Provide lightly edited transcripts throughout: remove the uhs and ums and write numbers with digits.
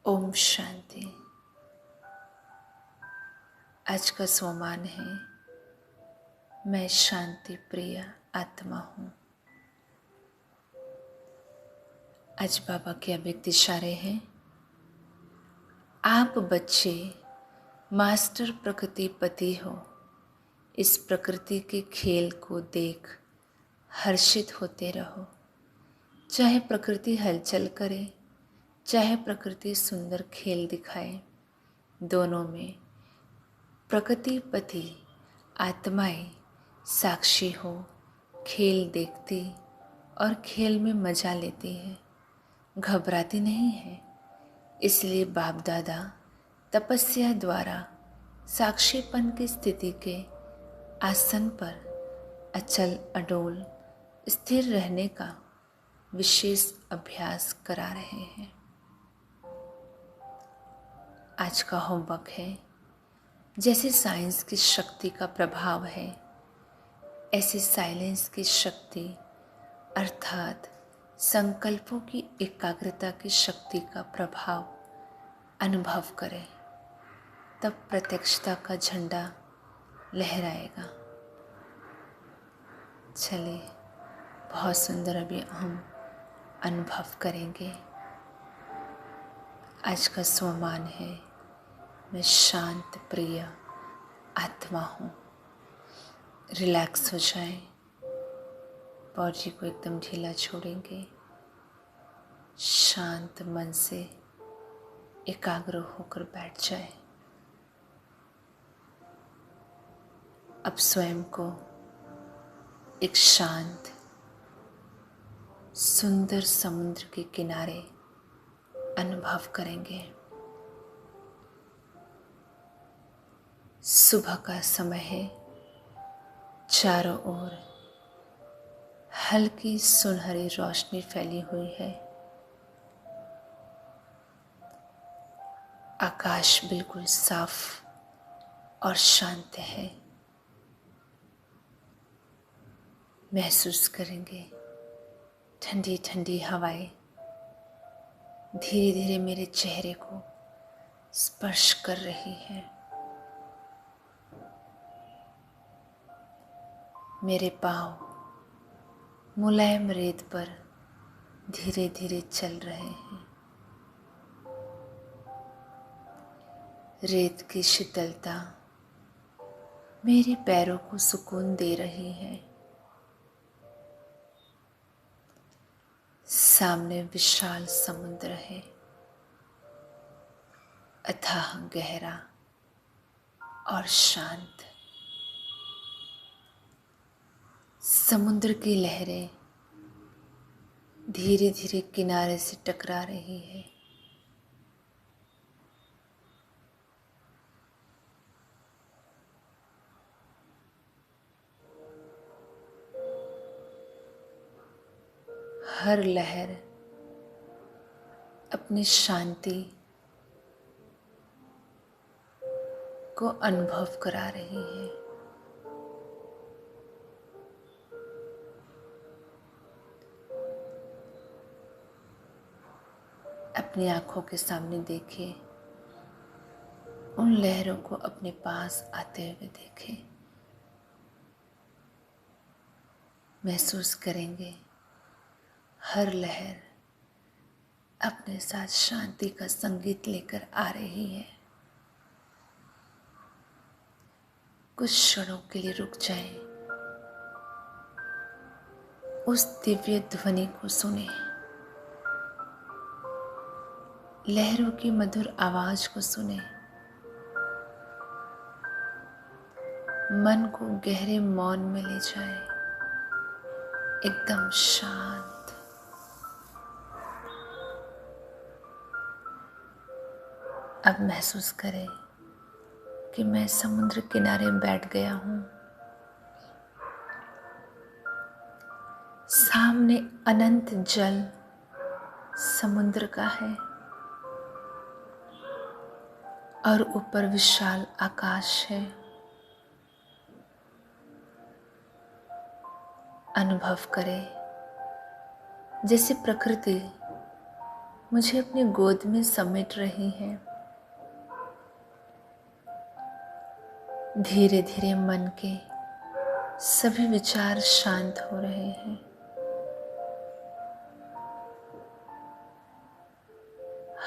ओम शांति। आज का सोमान है, मैं शांति प्रिय आत्मा हूँ। आज बाबा के अव्यक्त इशारे हैं। आप बच्चे मास्टर प्रकृति पति हो। इस प्रकृति के खेल को देख हर्षित होते रहो। चाहे प्रकृति हलचल करे, चाहे प्रकृति सुंदर खेल दिखाए, दोनों में प्रकृति पति आत्माएं साक्षी हो, खेल देखती और खेल में मजा लेती है, घबराती नहीं है। इसलिए बाप दादा तपस्या द्वारा साक्षीपन की स्थिति के आसन पर अचल अडोल स्थिर रहने का विशेष अभ्यास करा रहे हैं। आज का होमवर्क है, जैसे साइंस की शक्ति का प्रभाव है, ऐसे साइलेंस की शक्ति अर्थात संकल्पों की एकाग्रता की शक्ति का प्रभाव अनुभव करें। तब प्रत्यक्षता का झंडा लहराएगा। चलिए, बहुत सुंदर अभी हम अनुभव करेंगे। आज का सोमान है, मैं शांत प्रिय आत्मा हूँ। रिलैक्स हो जाएं, बॉडी को एकदम ढीला छोड़ेंगे, शांत मन से एकाग्र होकर बैठ जाए। अब स्वयं को एक शांत सुंदर समुद्र के किनारे अनुभव करेंगे। सुबह का समय है, चारों ओर हल्की सुनहरी रोशनी फैली हुई है। आकाश बिल्कुल साफ और शांत है। महसूस करेंगे ठंडी ठंडी हवाएं धीरे धीरे मेरे चेहरे को स्पर्श कर रही है। मेरे पांव मुलायम रेत पर धीरे धीरे चल रहे हैं। रेत की शीतलता मेरे पैरों को सुकून दे रही है। सामने विशाल समुद्र है, अथाह गहरा और शांत। समुद्र की लहरें धीरे धीरे किनारे से टकरा रही है। हर लहर अपनी शांति को अनुभव करा रही है। अपनी आंखों के सामने देखिए, उन लहरों को अपने पास आते हुए देखें। महसूस करेंगे हर लहर अपने साथ शांति का संगीत लेकर आ रही है। कुछ क्षणों के लिए रुक जाएं, उस दिव्य ध्वनि को सुने, लहरों की मधुर आवाज को सुने। मन को गहरे मौन में ले जाएं, एकदम शांत। अब महसूस करें कि मैं समुद्र किनारे बैठ गया हूँ। सामने अनंत जल समुद्र का है और ऊपर विशाल आकाश है। अनुभव करें जैसे प्रकृति मुझे अपनी गोद में समेट रही है। धीरे धीरे मन के सभी विचार शांत हो रहे हैं।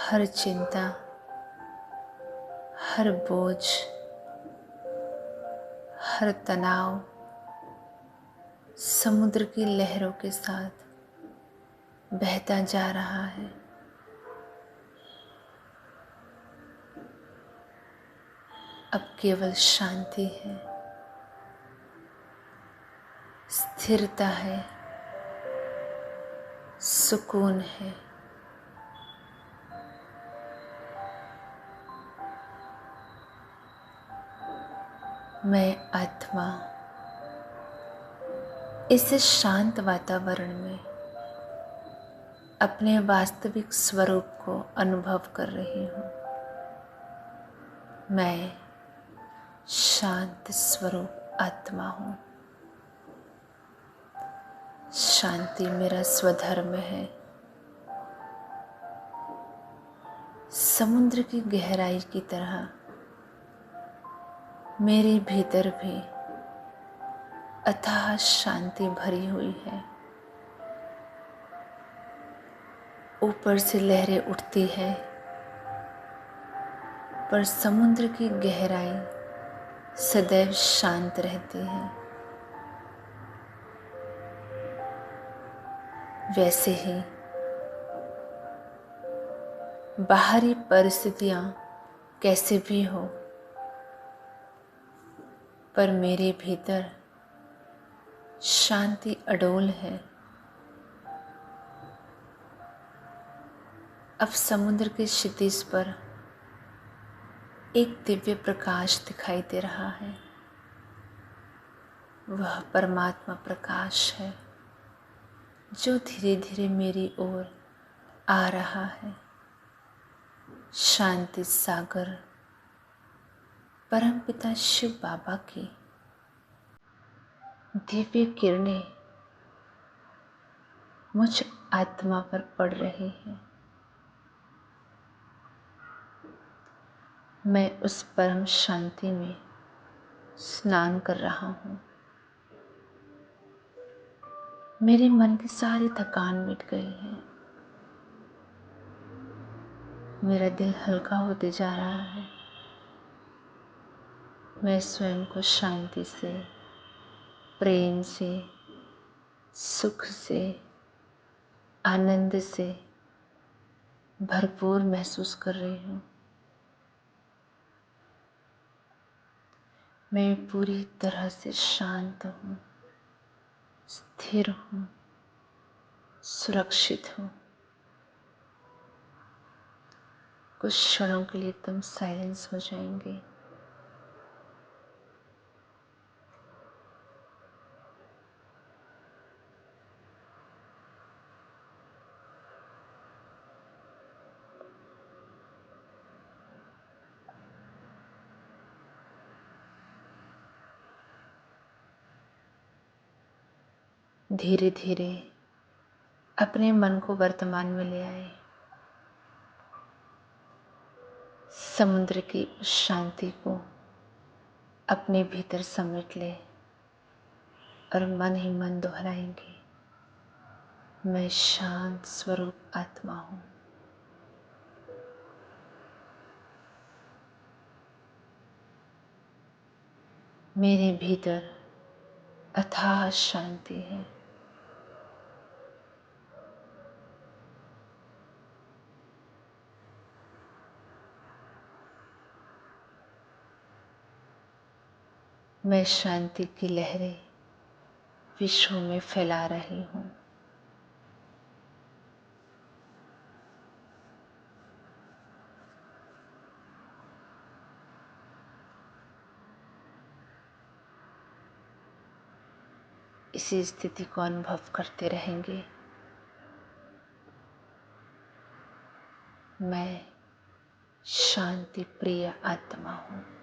हर चिंता, हर बोझ, हर तनाव समुद्र की लहरों के साथ बहता जा रहा है। अब केवल शांति है, स्थिरता है, सुकून है। मैं आत्मा इस शांत वातावरण में अपने वास्तविक स्वरूप को अनुभव कर रही हूँ। मैं शांत स्वरूप आत्मा हूँ। शांति मेरा स्वधर्म है। समुद्र की गहराई की तरह मेरे भीतर भी अथाह शांति भरी हुई है। ऊपर से लहरें उठती है, पर समुद्र की गहराई सदैव शांत रहती है। वैसे ही बाहरी परिस्थितियां कैसे भी हो, पर मेरे भीतर शांति अडोल है। अब समुद्र के क्षितिज पर एक दिव्य प्रकाश दिखाई दे रहा है। वह परमात्मा प्रकाश है जो धीरे धीरे मेरी ओर आ रहा है। शांति सागर परमपिता शिव बाबा की दिव्य किरणें मुझ आत्मा पर पड़ रही हैं। मैं उस परम शांति में स्नान कर रहा हूँ। मेरे मन की सारी थकान मिट गई है। मेरा दिल हल्का होते जा रहा है। मैं स्वयं को शांति से, प्रेम से, सुख से, आनंद से भरपूर महसूस कर रही हूँ। मैं पूरी तरह से शांत हूँ, स्थिर हूँ, सुरक्षित हूँ। कुछ क्षणों के लिए एकदम साइलेंस हो जाएंगे। धीरे धीरे अपने मन को वर्तमान में ले आए। समुद्र की उस शांति को अपने भीतर समेट ले और मन ही मन दोहराएंगे, मैं शांत स्वरूप आत्मा हूँ। मेरे भीतर अथाह शांति है। मैं शांति की लहरें विश्व में फैला रही हूँ। इसी स्थिति को अनुभव करते रहेंगे। मैं शांति प्रिय आत्मा हूँ।